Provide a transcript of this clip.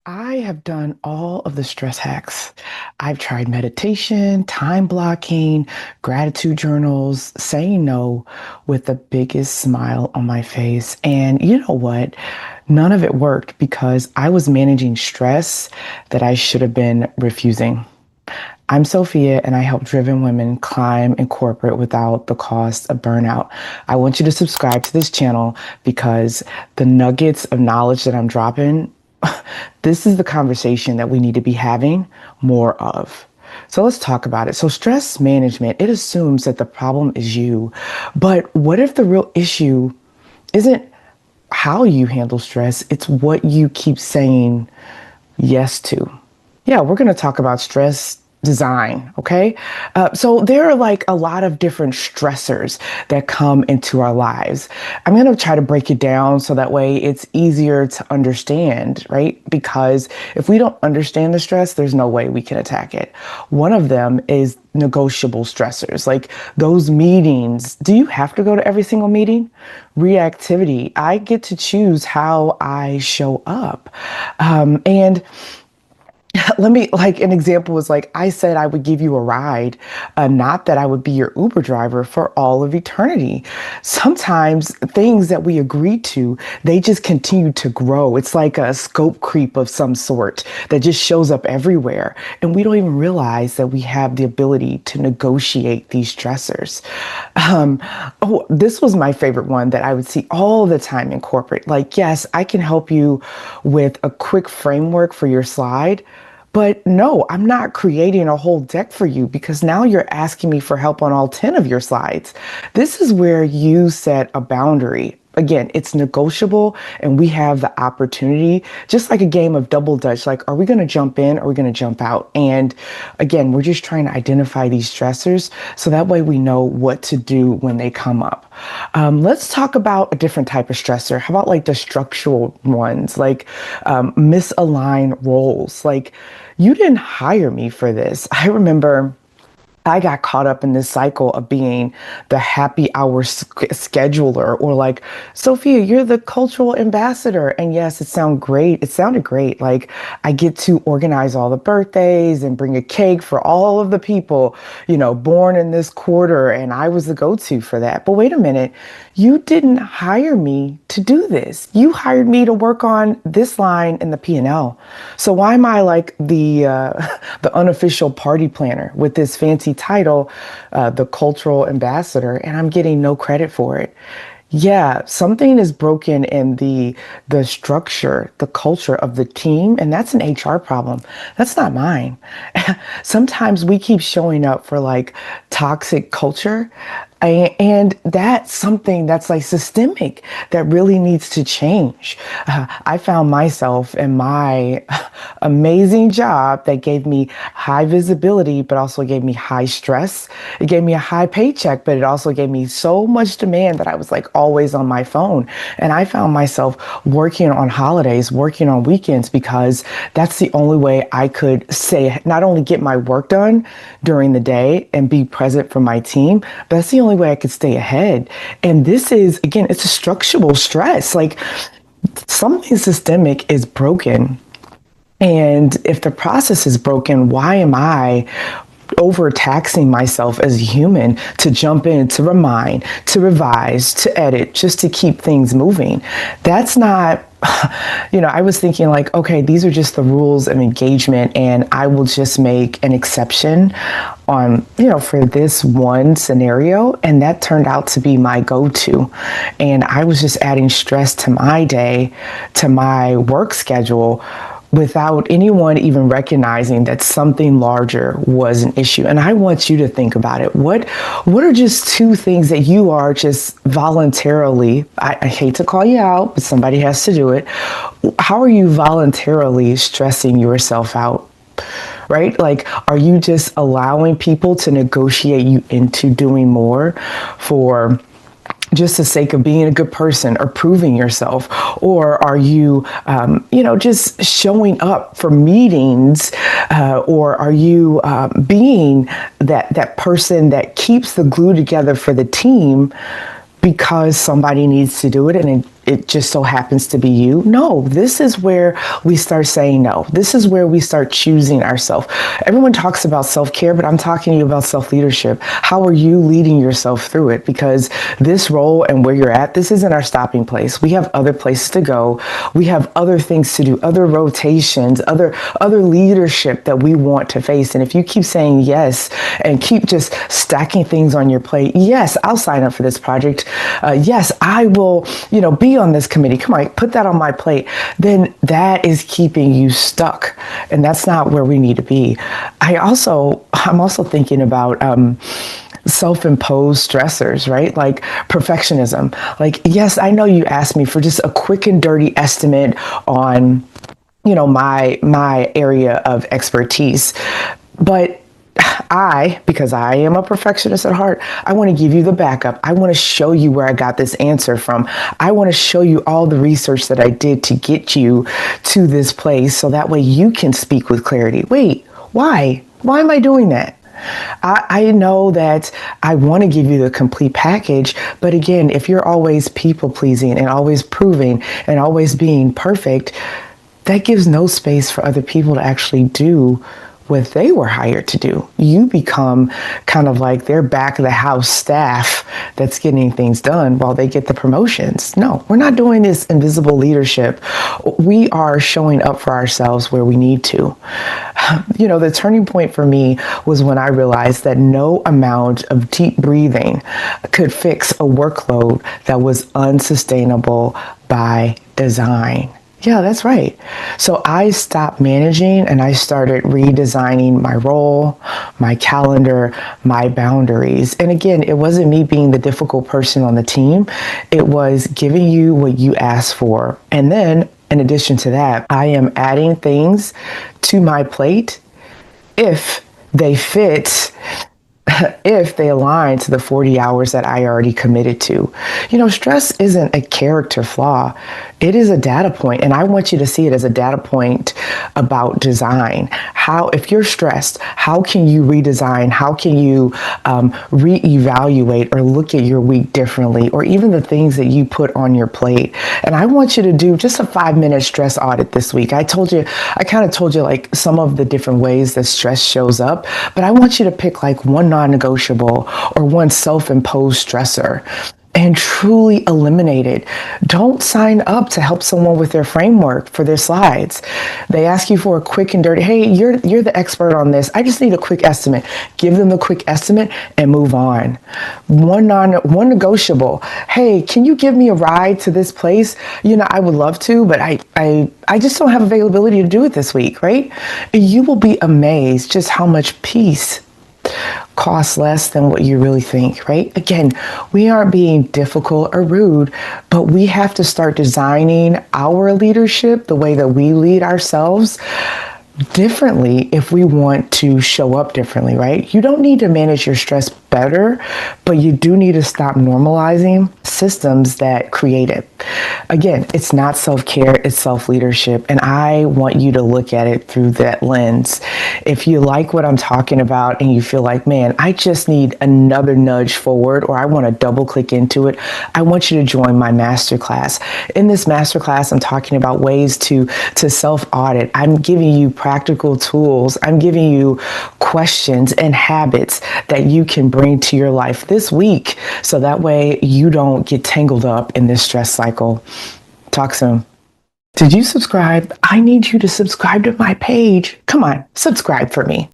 I have done all of the stress hacks. I've tried meditation, time blocking, gratitude journals, saying no with the biggest smile on my face. And you know what? None of it worked because I was managing stress that I should have been refusing. I'm Sophia, and I help driven women climb in corporate without the cost of burnout. I want you to subscribe to this channel because the nuggets of knowledge that I'm dropping, this is the conversation that we need to be having more of. So let's talk about it. So stress management, it assumes that the problem is you. But what if the real issue isn't how you handle stress, it's what you keep saying yes to? Yeah, we're going to talk about stress design. Okay. So there are like a lot of different stressors that come into our lives. I'm going to try to break it down so that way it's easier to understand, right? Because if we don't understand the stress, there's no way we can attack it. One of them is negotiable stressors, like those meetings. Do you have to go to every single meeting? Reactivity. I get to choose how I show up. And let me, like, an example was like, I said I would give you a ride, not that I would be your Uber driver for all of eternity. Sometimes things that we agreed to, they just continue to grow. It's like a scope creep of some sort that just shows up everywhere. And we don't even realize that we have the ability to negotiate these stressors. This was my favorite one that I would see all the time in corporate. Like, yes, I can help you with a quick framework for your slide. But no, I'm not creating a whole deck for you because now you're asking me for help on all 10 of your slides. This is where you set a boundary. Again, it's negotiable and we have the opportunity, just like a game of double dutch, like, are we going to jump in or are we going to jump out? And again, we're just trying to identify these stressors so that way we know what to do when they come up. Let's talk about a different type of stressor. How about like the structural ones, like misaligned roles? Like, you didn't hire me for this. I remember I got caught up in this cycle of being the happy hour scheduler, or like, Sophia, you're the cultural ambassador. And yes, it sounded great. It sounded great. Like, I get to organize all the birthdays and bring a cake for all of the people, born in this quarter. And I was the go-to for that. But wait a minute, you didn't hire me to do this. You hired me to work on this line in the P&L. So why am I like the unofficial party planner with this fancy title, the cultural ambassador, and I'm getting no credit for it? Yeah, something is broken in the structure, the culture of the team, and that's an HR problem. That's not mine. Sometimes we keep showing up for like toxic culture, and that's something that's like systemic that really needs to change. I found myself in my amazing job that gave me high visibility, but also gave me high stress. It gave me a high paycheck, but it also gave me so much demand that I was like always on my phone. And I found myself working on holidays, working on weekends, because that's the only way I could say, not only get my work done during the day and be present for my team, but that's the only way I could stay ahead. And this is, again, it's a structural stress. Like, something systemic is broken. And if the process is broken, why am I overtaxing myself as a human to jump in, to remind, to revise, to edit, just to keep things moving? That's not, I was thinking like, okay, these are just the rules of engagement, and I will just make an exception on, for this one scenario. And that turned out to be my go-to. And I was just adding stress to my day, to my work schedule, without anyone even recognizing that something larger was an issue. And I want you to think about it. What are just two things that you are just voluntarily, I hate to call you out, but somebody has to do it. How are you voluntarily stressing yourself out? Right? Like, are you just allowing people to negotiate you into doing more for just the sake of being a good person or proving yourself? Or are you, just showing up for meetings? Or are you being that person that keeps the glue together for the team because somebody needs to do it, and it just so happens to be you. No, this is where we start saying no. This is where we start choosing ourselves. Everyone talks about self-care, but I'm talking to you about self-leadership. How are you leading yourself through it? Because this role and where you're at, this isn't our stopping place. We have other places to go. We have other things to do, other rotations, other leadership that we want to face. And if you keep saying yes and keep just stacking things on your plate, yes, I'll sign up for this project. Yes, I will, be on this committee. Come on, put that on my plate. Then that is keeping you stuck. And that's not where we need to be. I'm also thinking about, self-imposed stressors, right? Like perfectionism. Like, yes, I know you asked me for just a quick and dirty estimate on, my area of expertise, but because I am a perfectionist at heart, I want to give you the backup. I want to show you where I got this answer from. I want to show you all the research that I did to get you to this place so that way you can speak with clarity. Wait, why? Why am I doing that? I know that I want to give you the complete package, but again, if you're always people pleasing and always proving and always being perfect, that gives no space for other people to actually do what they were hired to do. You become kind of like their back of the house staff that's getting things done while they get the promotions. No, we're not doing this invisible leadership. We are showing up for ourselves where we need to. The turning point for me was when I realized that no amount of deep breathing could fix a workload that was unsustainable by design. Yeah, that's right. So I stopped managing and I started redesigning my role, my calendar, my boundaries. And again, it wasn't me being the difficult person on the team. It was giving you what you asked for. And then in addition to that, I am adding things to my plate if they fit, if they align to the 40 hours that I already committed to. Stress isn't a character flaw. It is a data point, and I want you to see it as a data point about design. If you're stressed, how can you redesign? How can you reevaluate or look at your week differently, or even the things that you put on your plate? And I want you to do just a 5-minute stress audit this week. I kind of told you like some of the different ways that stress shows up, but I want you to pick like one non-negotiable or one self-imposed stressor and truly eliminate it. Don't sign up to help someone with their framework for their slides. They ask you for a quick and dirty, hey, you're the expert on this. I just need a quick estimate. Give them the quick estimate and move on. One negotiable. Hey, can you give me a ride to this place? I would love to, but I just don't have availability to do it this week, right? You will be amazed just how much peace costs less than what you really think, right? Again, we aren't being difficult or rude, but we have to start designing our leadership, the way that we lead ourselves, differently if we want to show up differently, right? You don't need to manage your stress better, but you do need to stop normalizing systems that create it. Again, it's not self-care, it's self-leadership, and I want you to look at it through that lens. If you like what I'm talking about and you feel like, man, I just need another nudge forward, or I want to double click into it, I want you to join my masterclass. In this masterclass, I'm talking about ways to self-audit. I'm giving you practical tools. I'm giving you questions and habits that you can bring to your life this week, so that way you don't get tangled up in this stress cycle. Talk soon. Did you subscribe? I need you to subscribe to my page. Come on, subscribe for me.